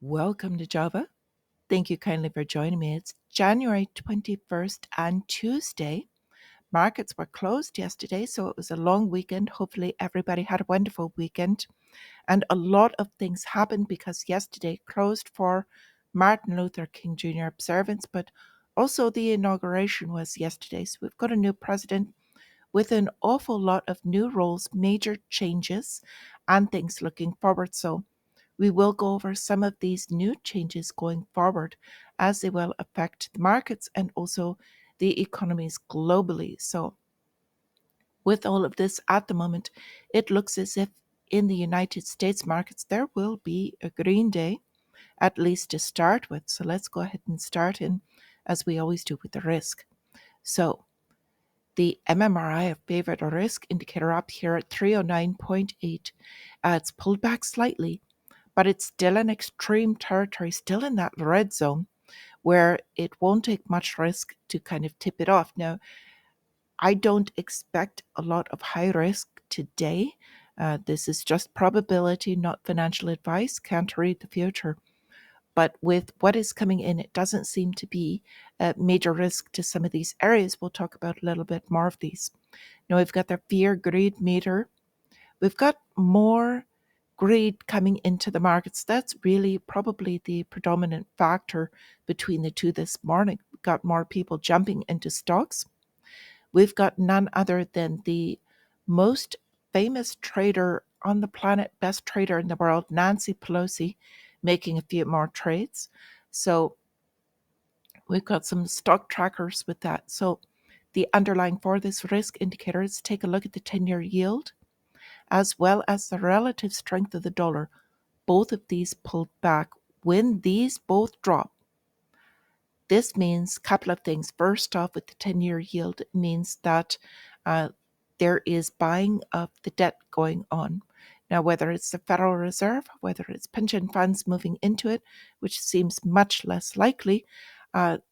Welcome to Java. Thank you kindly for joining me. It's January 21st and Tuesday. Markets were closed yesterday, so it was a long weekend. Hopefully, everybody had a wonderful weekend. And a lot of things happened because yesterday closed for Martin Luther King Jr. observance, but also the inauguration was yesterday. So we've got a new president with an awful lot of new roles, major changes, and things looking forward. So we will go over some of these new changes going forward as they will affect the markets and also the economies globally. So, with all of this at the moment, it looks as if in the United States markets there will be a green day, at least to start with. So, let's go ahead and start in, as we always do, with the risk. So, the MMRI, a favorite risk indicator, up here at 309.8. It's pulled back slightly, but it's still in extreme territory, still in that red zone where it won't take much risk to kind of tip it off. Now, I don't expect a lot of high risk today. This is just probability, not financial advice. Can't read the future. But with what is coming in, it doesn't seem to be a major risk to some of these areas. We'll talk about a little bit more of these. Now, we've got the fear greed meter. We've got more greed coming into the markets. That's really probably the predominant factor between the two this morning. We've got more people jumping into stocks. We've got none other than the most famous trader on the planet, best trader in the world, Nancy Pelosi, making a few more trades. So we've got some stock trackers with that. So the underlying for this risk indicator is take a look at the 10-year yield as well as the relative strength of the dollar. Both of these pulled back. When these both drop, this means a couple of things. First off, with the 10-year yield, it means that there is buying of the debt going on. Now, whether it's the Federal Reserve, whether it's pension funds moving into it, which seems much less likely,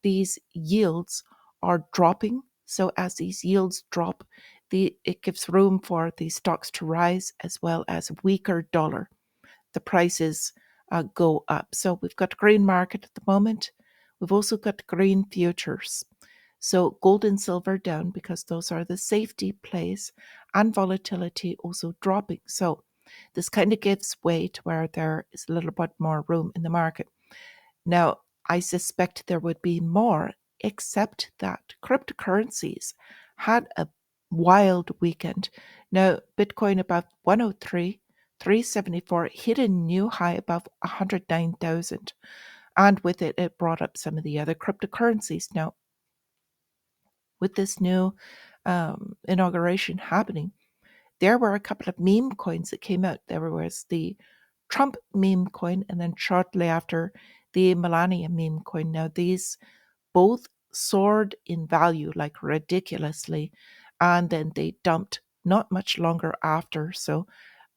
these yields are dropping. So as these yields drop, it gives room for the stocks to rise as well as a weaker dollar. The prices go up. So we've got green market at the moment. We've also got green futures. So gold and silver down because those are the safety plays, and volatility also dropping. So this kind of gives way to where there is a little bit more room in the market. Now, I suspect there would be more, except that cryptocurrencies had a wild weekend. Now, Bitcoin above 103, 374 hit a new high above 109,000. And with it, it brought up some of the other cryptocurrencies. Now, with this new inauguration happening, there were a couple of meme coins that came out. There was the Trump meme coin, and then shortly after, the Melania meme coin. Now, these both soared in value like ridiculously, and then they dumped not much longer after. So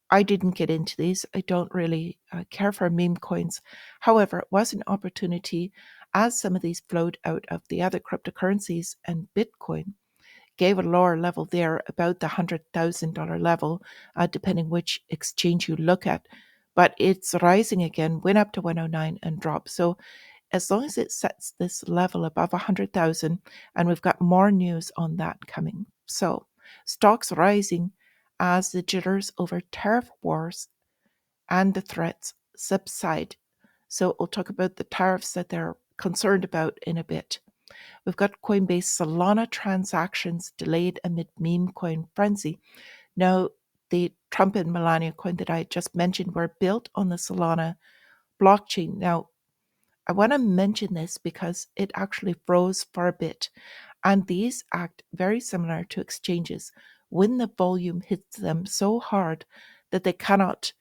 I didn't get into these. I don't really care for meme coins. However, it was an opportunity as some of these flowed out of the other cryptocurrencies, and Bitcoin gave a lower level there, about the $100,000 level, depending which exchange you look at. But it's rising again, went up to 109 and dropped. So as long as it sets this level above 100,000, and we've got more news on that coming. So stocks rising as the jitters over tariff wars and the threats subside. So we'll talk about the tariffs that they're concerned about in a bit. We've got Coinbase Solana transactions delayed amid meme coin frenzy. Now, the Trump and Melania coin that I just mentioned were built on the Solana blockchain. Now, I want to mention this because it actually froze for a bit, and these act very similar to exchanges when the volume hits them so hard that they cannot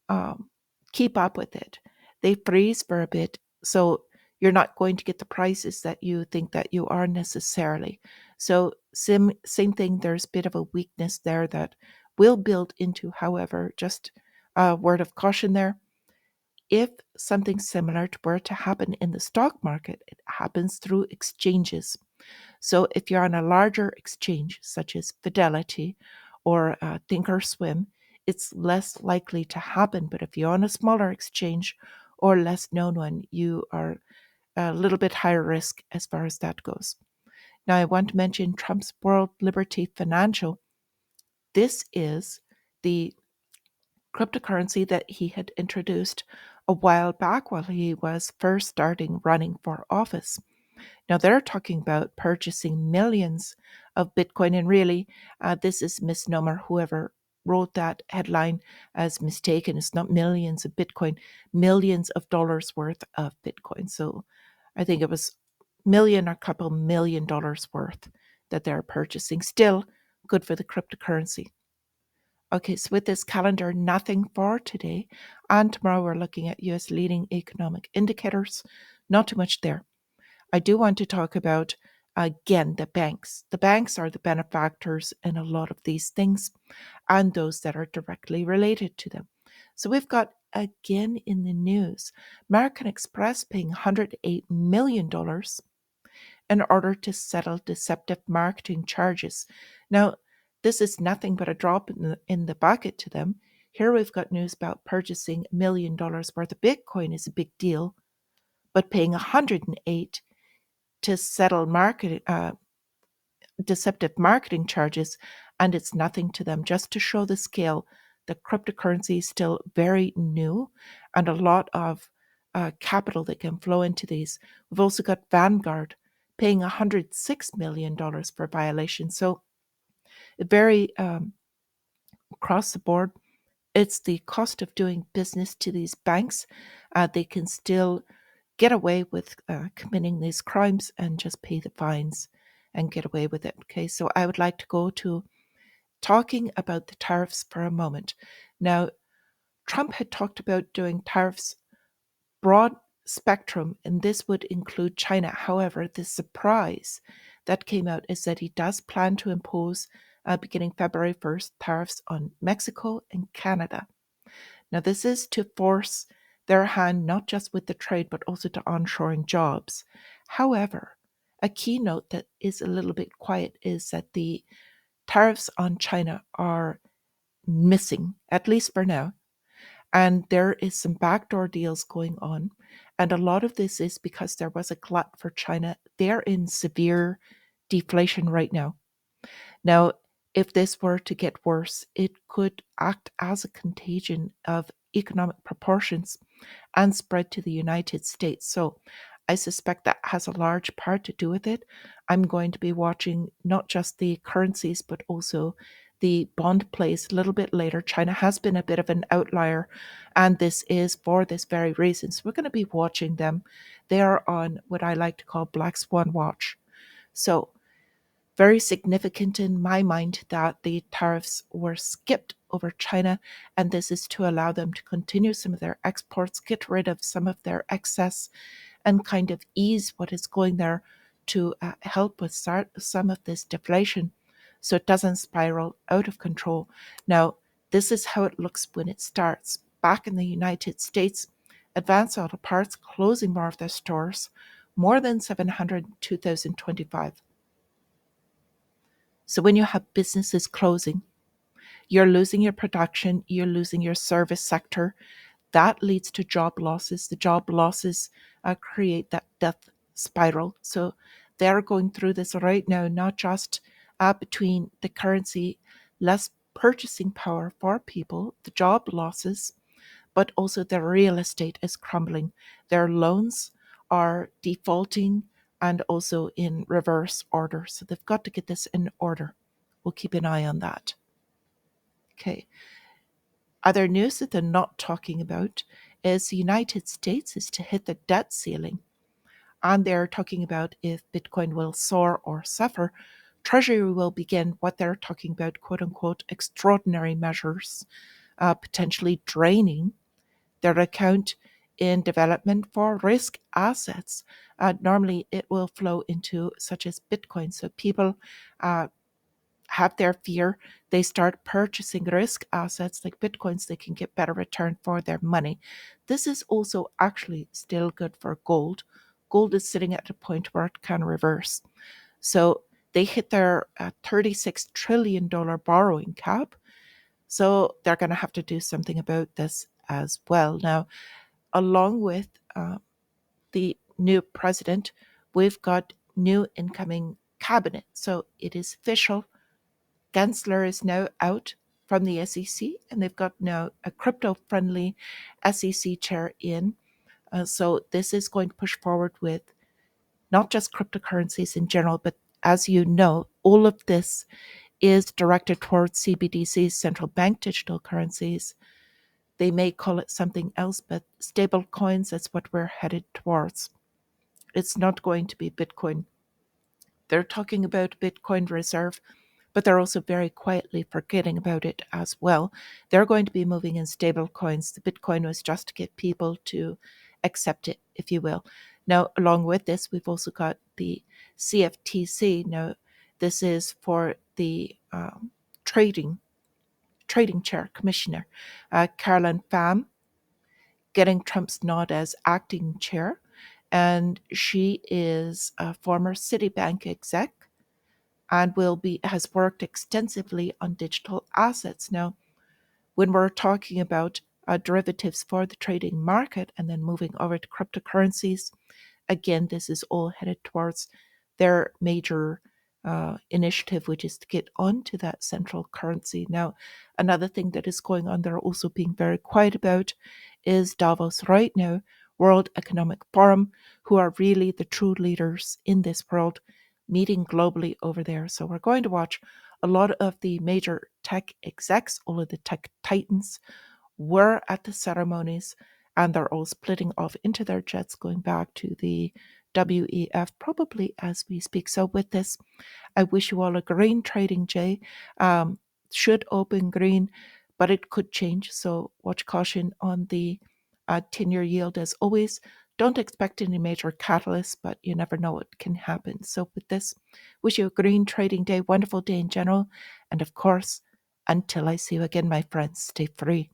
um, keep up with it. They freeze for a bit, so you're not going to get the prices that you think that you are necessarily. So same thing, there's a bit of a weakness there that will build into. However, just a word of caution there. If something similar were to happen in the stock market, it happens through exchanges. So if you're on a larger exchange, such as Fidelity or Thinkorswim, it's less likely to happen. But if you're on a smaller exchange or less known one, you are a little bit higher risk as far as that goes. Now, I want to mention Trump's World Liberty Financial. This is the cryptocurrency that he had introduced a while back while he was first starting running for office. Now, they're talking about purchasing millions of Bitcoin, and really, this is misnomer. Whoever wrote that headline as mistaken. It's not millions of Bitcoin, millions of dollars worth of Bitcoin. So I think it was million or couple $1 million worth that they're purchasing. Still good for the cryptocurrency. Okay, so with this calendar, nothing for today. And tomorrow we're looking at US leading economic indicators. Not too much there. I do want to talk about, again, the banks. The banks are the benefactors in a lot of these things and those that are directly related to them. So we've got, again in the news, American Express paying $108 million in order to settle deceptive marketing charges. Now, this is nothing but a drop in the bucket to them. Here we've got news about purchasing $1 million worth of Bitcoin is a big deal, but paying 108 to settle deceptive marketing charges, and it's nothing to them. Just to show the scale, the cryptocurrency is still very new and a lot of capital that can flow into these. We've also got Vanguard paying $106 million for violation. So very across the board, it's the cost of doing business to these banks. They can still get away with committing these crimes and just pay the fines and get away with it. Okay, so I would like to go to talking about the tariffs for a moment. Now, Trump had talked about doing tariffs broad spectrum, and this would include China. However, the surprise that came out is that he does plan to impose, beginning February 1st, tariffs on Mexico and Canada. Now, this is to force their hand not just with the trade, but also to onshoring jobs. However, a key note that is a little bit quiet is that the tariffs on China are missing, at least for now. And there is some backdoor deals going on. And a lot of this is because there was a glut for China. They're in severe deflation right now. Now, if this were to get worse, it could act as a contagion of economic proportions and spread to the United States. So I suspect that has a large part to do with it. I'm going to be watching not just the currencies, but also the bond plays a little bit later. China has been a bit of an outlier, and this is for this very reason. So we're going to be watching them. They are on what I like to call Black Swan watch. So very significant in my mind that the tariffs were skipped over China, and this is to allow them to continue some of their exports, get rid of some of their excess, and kind of ease what is going there to help with some of this deflation so it doesn't spiral out of control. Now, this is how it looks when it starts. Back in the United States, Advanced Auto Parts closing more of their stores, more than 700 in 2025. So when you have businesses closing, you're losing your production, you're losing your service sector. That leads to job losses. The job losses create that death spiral. So they're going through this right now, not just between the currency, less purchasing power for people, the job losses, but also their real estate is crumbling. Their loans are defaulting and also in reverse order. So they've got to get this in order. We'll keep an eye on that. Okay. Other news that they're not talking about is the United States is to hit the debt ceiling. And they're talking about if Bitcoin will soar or suffer. Treasury will begin what they're talking about, quote unquote, extraordinary measures, potentially draining their account in development for risk assets. Normally, it will flow into such as Bitcoin. So people have their fear. They start purchasing risk assets like Bitcoins. They can get better return for their money. This is also actually still good for gold. Gold is sitting at a point where it can reverse. So they hit their $36 trillion borrowing cap. So they're going to have to do something about this as well. Now, along with the new president, we've got new incoming cabinet. So it is official. Gensler is now out from the SEC, and they've got now a crypto-friendly SEC chair in. So this is going to push forward with not just cryptocurrencies in general, but as you know, all of this is directed towards CBDCs, central bank digital currencies. They may call it something else, but stable coins, that's what we're headed towards. It's not going to be Bitcoin. They're talking about Bitcoin Reserve, but they're also very quietly forgetting about it as well. They're going to be moving in stable coins. The Bitcoin was just to get people to accept it, if you will. Now, along with this, we've also got the CFTC. Now, this is for the trading chair commissioner, Caroline Pham, getting Trump's nod as acting chair. And she is a former Citibank exec and has worked extensively on digital assets. Now, when we're talking about derivatives for the trading market and then moving over to cryptocurrencies, again, this is all headed towards their major initiative, which is to get onto that central currency. Now, another thing that is going on, they're also being very quiet about, is Davos right now, World Economic Forum, who are really the true leaders in this world, meeting globally over there. So we're going to watch a lot of the major tech execs, all of the tech titans, were at the ceremonies, and they're all splitting off into their jets going back to the WEF probably as we speak. So with this, I wish you all a green trading day. Should open green, but it could change. So watch caution on the 10-year yield as always. Don't expect any major catalysts, but you never know what can happen. So with this, wish you a green trading day, wonderful day in general. And of course, until I see you again, my friends, stay free.